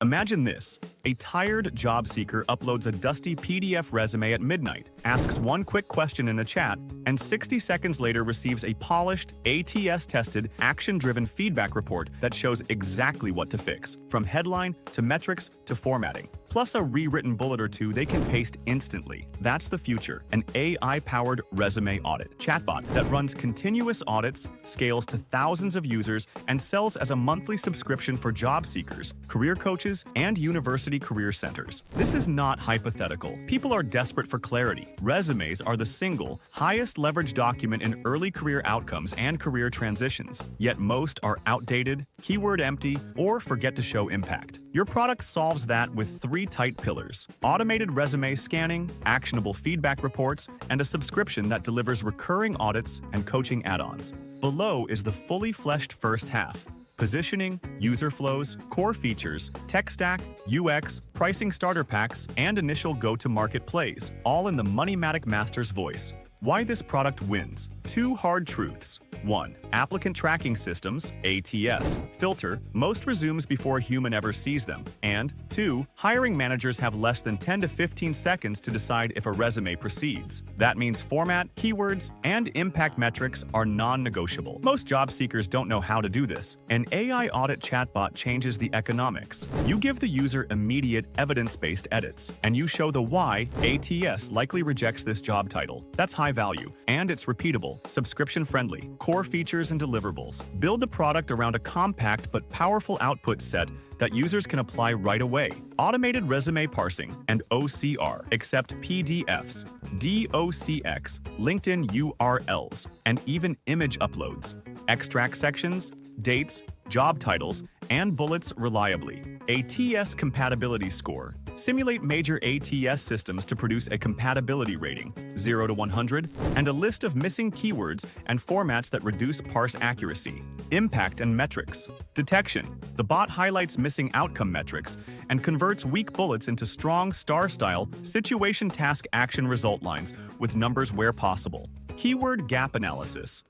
Imagine this. A tired job seeker uploads a dusty PDF resume at midnight, asks one quick question in a chat, and 60 seconds later receives a polished, ATS-tested, action-driven feedback report that shows exactly what to fix, from headline to metrics to formatting. Plus a rewritten bullet or two they can paste instantly. That's the future, an AI-powered resume audit chatbot that runs continuous audits, scales to thousands of users, and sells as a monthly subscription for job seekers, career coaches, and university career centers. This is not hypothetical. People are desperate for clarity. Resumes are the single, highest leverage document in early career outcomes and career transitions, yet most are outdated, keyword empty, or forget to show impact. Your product solves that with 3 tight pillars: automated resume scanning, actionable feedback reports, and a subscription that delivers recurring audits and coaching add-ons. Below is the fully fleshed first half: positioning, user flows, core features, tech stack, UX, pricing starter packs, and initial go-to-market plays, all in the MoneyMatic master's voice. Why this product wins. 2 hard truths. 1. Applicant tracking systems, ATS, filter most resumes before a human ever sees them. And 2. Hiring managers have less than 10 to 15 seconds to decide if a resume proceeds. That means format, keywords, and impact metrics are non-negotiable. Most job seekers don't know how to do this. An AI audit chatbot changes the economics. You give the user immediate evidence-based edits, and you show the why ATS likely rejects this job title. That's high value, and it's repeatable, subscription-friendly, core features and deliverables. Build the product around a compact but powerful output set that users can apply right away. Automated resume parsing and OCR accept PDFs, DOCX, LinkedIn URLs, and even image uploads. Extract sections, dates, job titles, and bullets reliably. ATS compatibility score. Simulate major ATS systems to produce a compatibility rating, 0 to 100, and a list of missing keywords and formats that reduce parse accuracy. Impact and metrics. Detection. The bot highlights missing outcome metrics and converts weak bullets into strong star-style situation task action result lines with numbers where possible. Keyword gap analysis.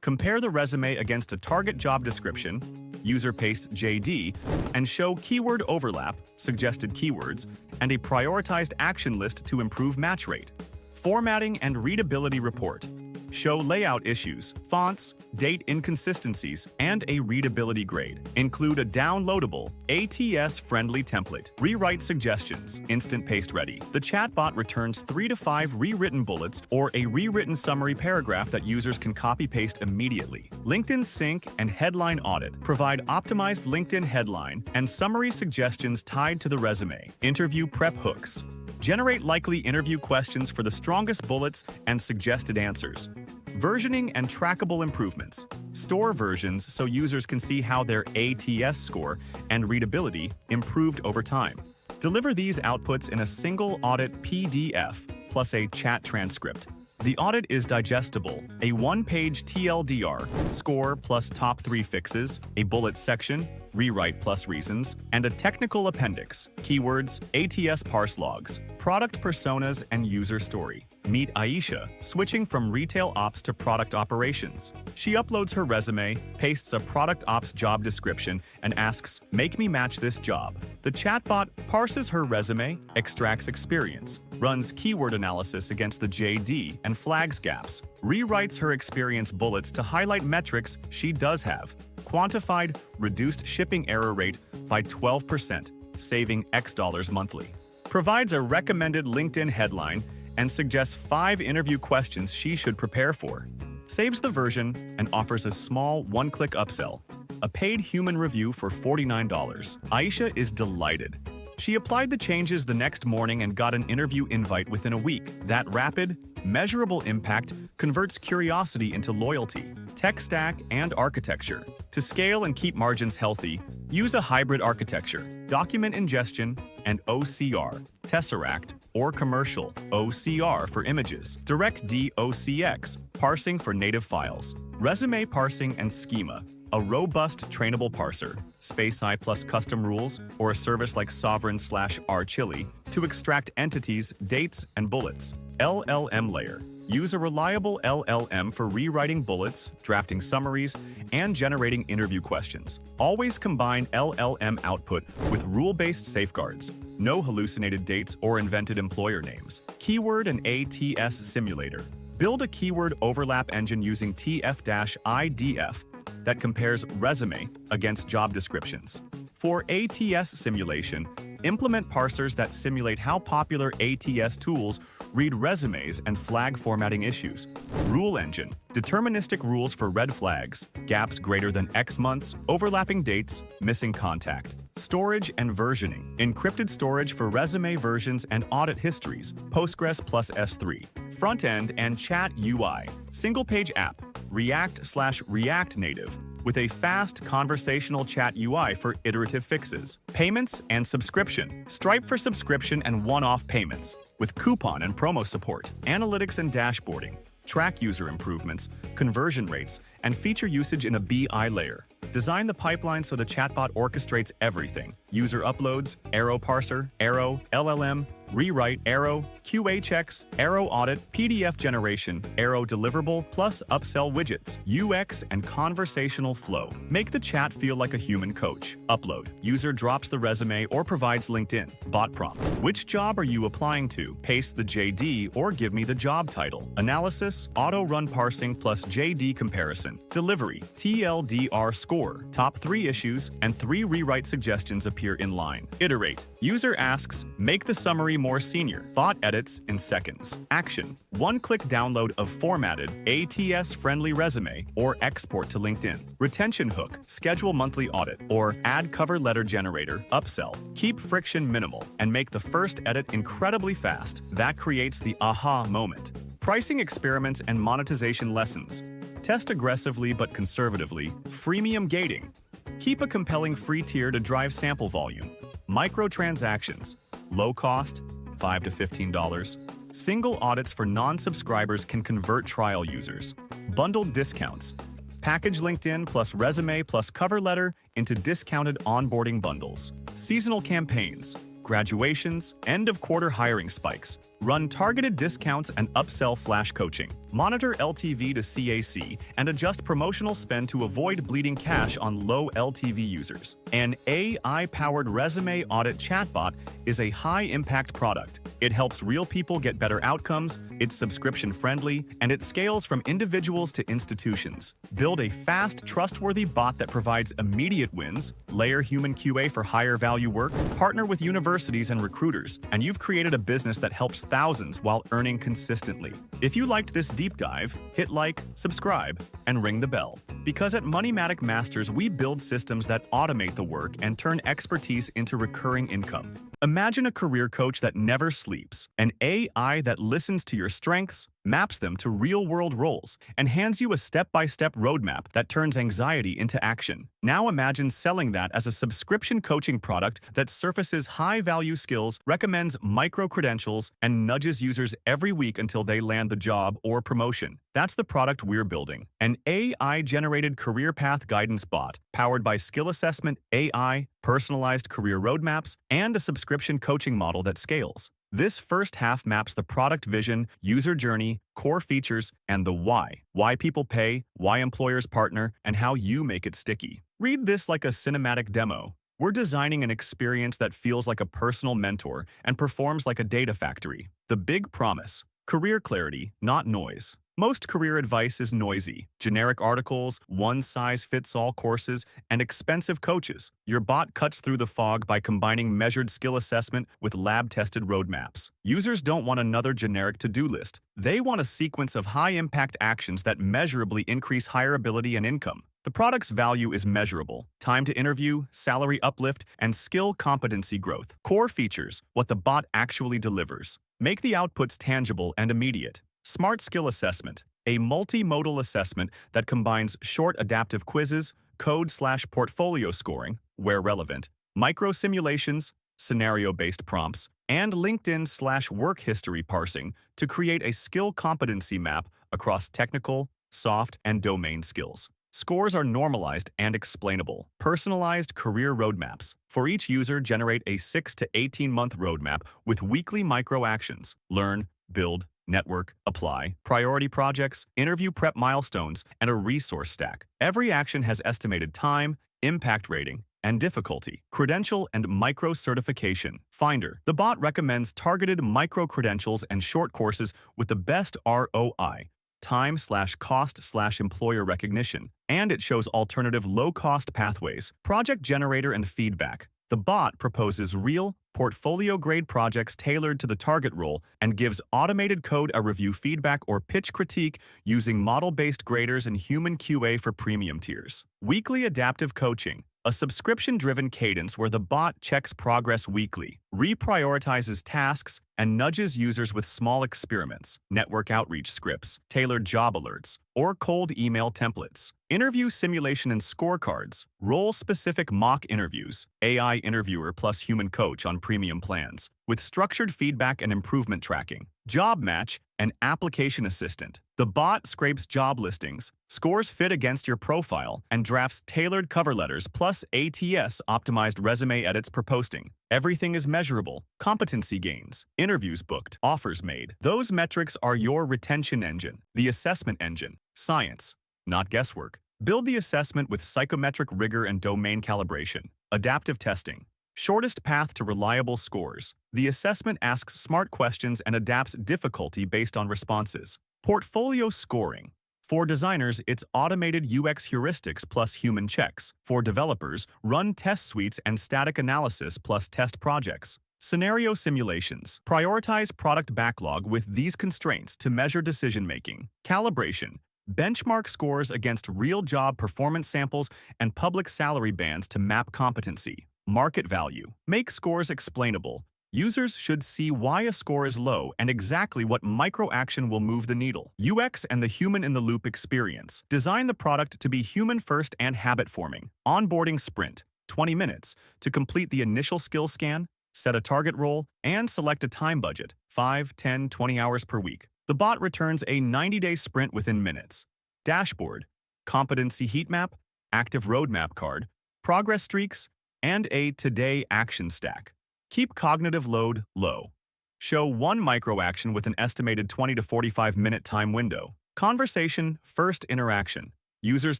Compare the resume against a target job description, user paste JD, and show keyword overlap, suggested keywords, and a prioritized action list to improve match rate. Formatting and readability report. Show layout issues, fonts, date inconsistencies, and a readability grade. Include a downloadable, ATS-friendly template. Rewrite suggestions, instant paste ready. The chatbot returns 3 to 5 rewritten bullets or a rewritten summary paragraph that users can copy-paste immediately. LinkedIn Sync and Headline Audit provide optimized LinkedIn headline and summary suggestions tied to the resume. Interview prep hooks. Generate likely interview questions for the strongest bullets and suggested answers. Versioning and trackable improvements. Store versions so users can see how their ATS score and readability improved over time. Deliver these outputs in a single audit PDF plus a chat transcript. The audit is digestible, a 1-page TLDR, score plus top 3 fixes, a bullet section, rewrite plus reasons, and a technical appendix, keywords, ATS parse logs, product personas, and user story. Meet Aisha, switching from retail ops to product operations. She uploads her resume, pastes a product ops job description, and asks, "Make me match this job." The chatbot parses her resume, extracts experience, runs keyword analysis against the JD and flags gaps, rewrites her experience bullets to highlight metrics she does have, quantified reduced shipping error rate by 12%, saving X dollars monthly, provides a recommended LinkedIn headline, and suggests 5 interview questions she should prepare for, saves the version, and offers a small one-click upsell, a paid human review for $49. Aisha is delighted. She applied the changes the next morning and got an interview invite within a week. That rapid, measurable impact converts curiosity into loyalty. Tech stack and architecture. To scale and keep margins healthy, use a hybrid architecture, document ingestion, and OCR, Tesseract, or commercial, OCR for images, direct DOCX, parsing for native files, resume parsing and schema, a robust trainable parser, SpaceI plus custom rules, or a service like Sovereign/rchili to extract entities, dates, and bullets, LLM layer, Use a reliable LLM for rewriting bullets, drafting summaries, and generating interview questions. Always combine LLM output with rule-based safeguards. No hallucinated dates or invented employer names. Keyword and ATS simulator. Build a keyword overlap engine using TF-IDF that compares resume against job descriptions. For ATS simulation, implement parsers that simulate how popular ATS tools read resumes and flag formatting issues. Rule engine. Deterministic rules for red flags, gaps greater than X months, overlapping dates, missing contact. Storage and versioning. Encrypted storage for resume versions and audit histories, Postgres plus S3. Front-end and chat UI. Single-page app, React/React Native, with a fast conversational chat UI for iterative fixes. Payments and subscription. Stripe for subscription and one-off payments, with coupon and promo support. Analytics and dashboarding. Track user improvements, conversion rates, and feature usage in a BI layer. Design the pipeline so the chatbot orchestrates everything. User uploads, Arrow parser, Arrow, LLM, rewrite, Arrow, QA checks, Arrow audit, PDF generation, Arrow deliverable, plus upsell widgets, UX and conversational flow. Make the chat feel like a human coach. Upload. User drops the resume or provides LinkedIn. Bot prompt. Which job are you applying to? Paste the JD or give me the job title. Analysis, auto run parsing plus JD comparison. Delivery, TLDR score. Top 3 issues and 3 rewrite suggestions appear in line. Iterate. User asks, make the summary more senior. Bot edits in seconds. Action. One-click download of formatted, ATS-friendly resume or export to LinkedIn. Retention hook. Schedule monthly audit or add cover letter generator. Upsell. Keep friction minimal and make the first edit incredibly fast. That creates the aha moment. Pricing experiments and monetization lessons. Test aggressively but conservatively. Freemium gating. Keep a compelling free tier to drive sample volume. Microtransactions. Low cost, $5 to $15. Single audits for non-subscribers can convert trial users. Bundled discounts. Package LinkedIn plus resume plus cover letter into discounted onboarding bundles. Seasonal campaigns. Graduations, end-of-quarter hiring spikes. Run targeted discounts and upsell flash coaching. Monitor LTV to CAC and adjust promotional spend to avoid bleeding cash on low LTV users. An AI-powered resume audit chatbot is a high-impact product. It helps real people get better outcomes, it's subscription-friendly, and it scales from individuals to institutions. Build a fast, trustworthy bot that provides immediate wins, layer human QA for higher-value work, partner with universities and recruiters, and you've created a business that helps thousands while earning consistently. If you liked this deep dive, hit like, subscribe, and ring the bell. Because at MoneyMatic Masters, we build systems that automate the work and turn expertise into recurring income. Imagine a career coach that never sleeps, an AI that listens to your strengths, maps them to real-world roles, and hands you a step-by-step roadmap that turns anxiety into action. Now imagine selling that as a subscription coaching product that surfaces high-value skills, recommends micro-credentials, and nudges users every week until they land the job or promotion. That's the product we're building. An AI-generated career path guidance bot, powered by skill assessment, AI, personalized career roadmaps, and a subscription coaching model that scales. This first half maps the product vision, user journey, core features, and the why. Why people pay, why employers partner, and how you make it sticky. Read this like a cinematic demo. We're designing an experience that feels like a personal mentor and performs like a data factory. The big promise: career clarity, not noise. Most career advice is noisy. Generic articles, one-size-fits-all courses, and expensive coaches. Your bot cuts through the fog by combining measured skill assessment with lab-tested roadmaps. Users don't want another generic to-do list. They want a sequence of high-impact actions that measurably increase hireability and income. The product's value is measurable: time to interview, salary uplift, and skill competency growth. Core features: what the bot actually delivers. Make the outputs tangible and immediate. Smart Skill Assessment, a multimodal assessment that combines short adaptive quizzes, code/portfolio scoring, where relevant, micro-simulations, scenario-based prompts, and LinkedIn/work history parsing to create a skill competency map across technical, soft, and domain skills. Scores are normalized and explainable. Personalized career roadmaps. For each user, generate a 6 to 18-month roadmap with weekly micro-actions. Learn, build, network, apply, priority projects, interview prep milestones, and a resource stack. Every action has estimated time, impact rating, and difficulty. Credential and micro-certification. Finder. The bot recommends targeted micro-credentials and short courses with the best ROI, time/cost/employer recognition, and it shows alternative low-cost pathways. Project generator and feedback. The bot proposes real, portfolio-grade projects tailored to the target role and gives automated code a review feedback or pitch critique using model-based graders and human QA for premium tiers. Weekly adaptive coaching. A subscription-driven cadence where the bot checks progress weekly, reprioritizes tasks, and nudges users with small experiments, network outreach scripts, tailored job alerts, or cold email templates. Interview simulation and scorecards, role-specific mock interviews, AI interviewer plus human coach on premium plans, with structured feedback and improvement tracking. Job match and application assistant. The bot scrapes job listings, scores fit against your profile, and drafts tailored cover letters plus ATS-optimized resume edits per posting. Everything is measurable. Competency gains, interviews booked, offers made. Those metrics are your retention engine, the assessment engine. Science, not guesswork. Build the assessment with psychometric rigor and domain calibration. Adaptive testing. Shortest path to reliable scores. The assessment asks smart questions and adapts difficulty based on responses. Portfolio scoring. For designers, it's automated UX heuristics plus human checks. For developers, run test suites and static analysis plus test projects. Scenario simulations. Prioritize product backlog with these constraints to measure decision-making. Calibration. Benchmark scores against real job performance samples and public salary bands to map competency. Market value. Make scores explainable. Users should see why a score is low and exactly what micro-action will move the needle. UX and the human-in-the-loop experience. Design the product to be human-first and habit-forming. Onboarding sprint. 20 minutes to complete the initial skill scan, set a target role, and select a time budget, 5, 10, 20 hours per week. The bot returns a 90-day sprint within minutes. Dashboard, competency heat map, active roadmap card, progress streaks, and a today action stack. Keep cognitive load low. Show one micro-action with an estimated 20 to 45-minute time window. Conversation, first interaction. Users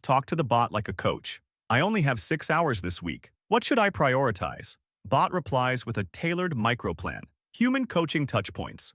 talk to the bot like a coach. I only have 6 hours this week. What should I prioritize? Bot replies with a tailored micro-plan. Human coaching touchpoints.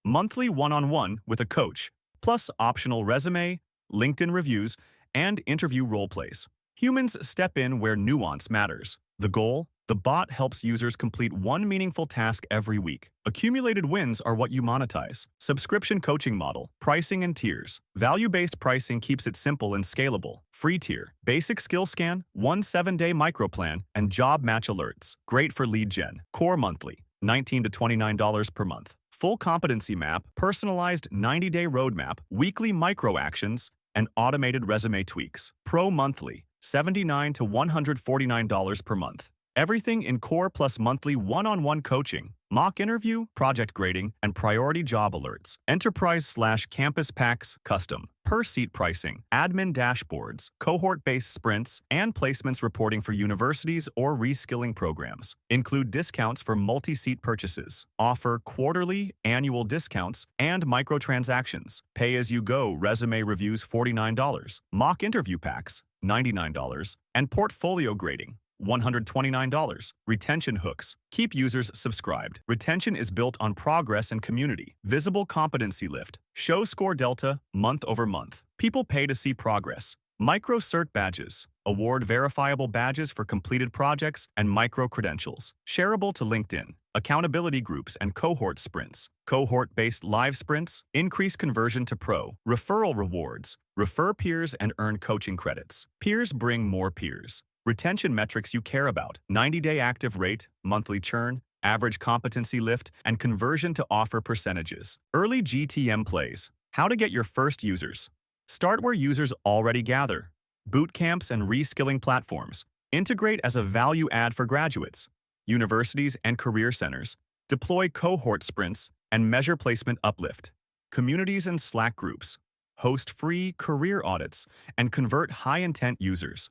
Monthly one-on-one with a coach, plus optional resume, LinkedIn reviews, and interview role plays. Humans step in where nuance matters. The goal? The bot helps users complete one meaningful task every week. Accumulated wins are what you monetize. Subscription coaching model, pricing and tiers. Value-based pricing keeps it simple and scalable. Free tier, basic skill scan, 1 7-day microplan, and job match alerts. Great for lead gen. Core monthly, $19 to $29 per month. Full competency map, personalized 90-day roadmap, weekly micro actions, and automated resume tweaks. Pro monthly, $79 to $149 per month. Everything in core plus monthly one-on-one coaching, mock interview, project grading, and priority job alerts. Enterprise/campus packs custom. Per-seat pricing, admin dashboards, cohort-based sprints, and placements reporting for universities or reskilling programs. Include discounts for multi-seat purchases. Offer quarterly, annual discounts, and microtransactions. Pay-as-you-go resume reviews $49. Mock interview packs $99. And portfolio grading $129. Retention hooks. Keep users subscribed. Retention is built on progress and community. Visible competency lift. Show score delta month over month. People pay to see progress. Micro cert badges. Award verifiable badges for completed projects and micro credentials. Shareable to LinkedIn. Accountability groups and cohort sprints. Cohort-based live sprints. Increase conversion to pro. Referral rewards. Refer peers and earn coaching credits. Peers bring more peers. Retention metrics you care about: 90-day active rate, monthly churn, average competency lift, and conversion to offer percentages. Early GTM plays. How to get your first users. Start where users already gather. Boot camps and reskilling platforms. Integrate as a value add for graduates. Universities and career centers. Deploy cohort sprints and measure placement uplift. Communities and Slack groups. Host free career audits and convert high-intent users.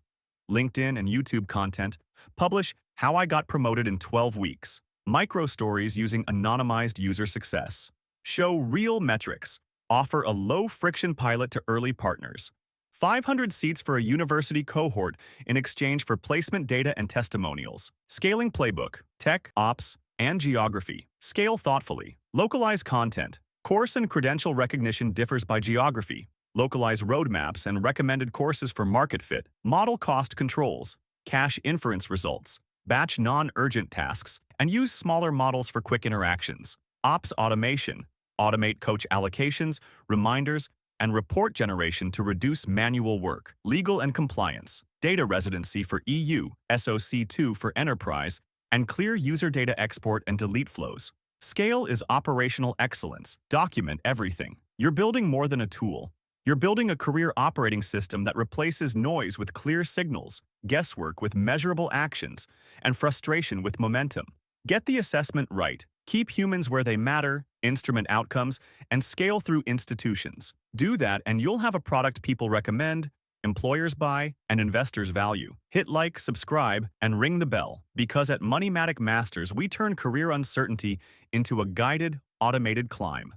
LinkedIn and YouTube content. Publish How I Got Promoted in 12 Weeks. Micro stories using anonymized user success. Show real metrics. Offer a low-friction pilot to early partners. 500 seats for a university cohort in exchange for placement data and testimonials. Scaling playbook, tech, ops, and geography. Scale thoughtfully. Localize content. Course and credential recognition differs by geography. Localize roadmaps and recommended courses for market fit. Model cost controls. Cache inference results. Batch non-urgent tasks. And use smaller models for quick interactions. Ops automation. Automate coach allocations, reminders, and report generation to reduce manual work. Legal and compliance. Data residency for EU, SOC2 for enterprise, and clear user data export and delete flows. Scale is operational excellence. Document everything. You're building more than a tool. You're building a career operating system that replaces noise with clear signals, guesswork with measurable actions, and frustration with momentum. Get the assessment right. Keep humans where they matter, instrument outcomes, and scale through institutions. Do that and you'll have a product people recommend, employers buy, and investors value. Hit like, subscribe, and ring the bell, because at MoneyMatic Masters we turn career uncertainty into a guided, automated climb.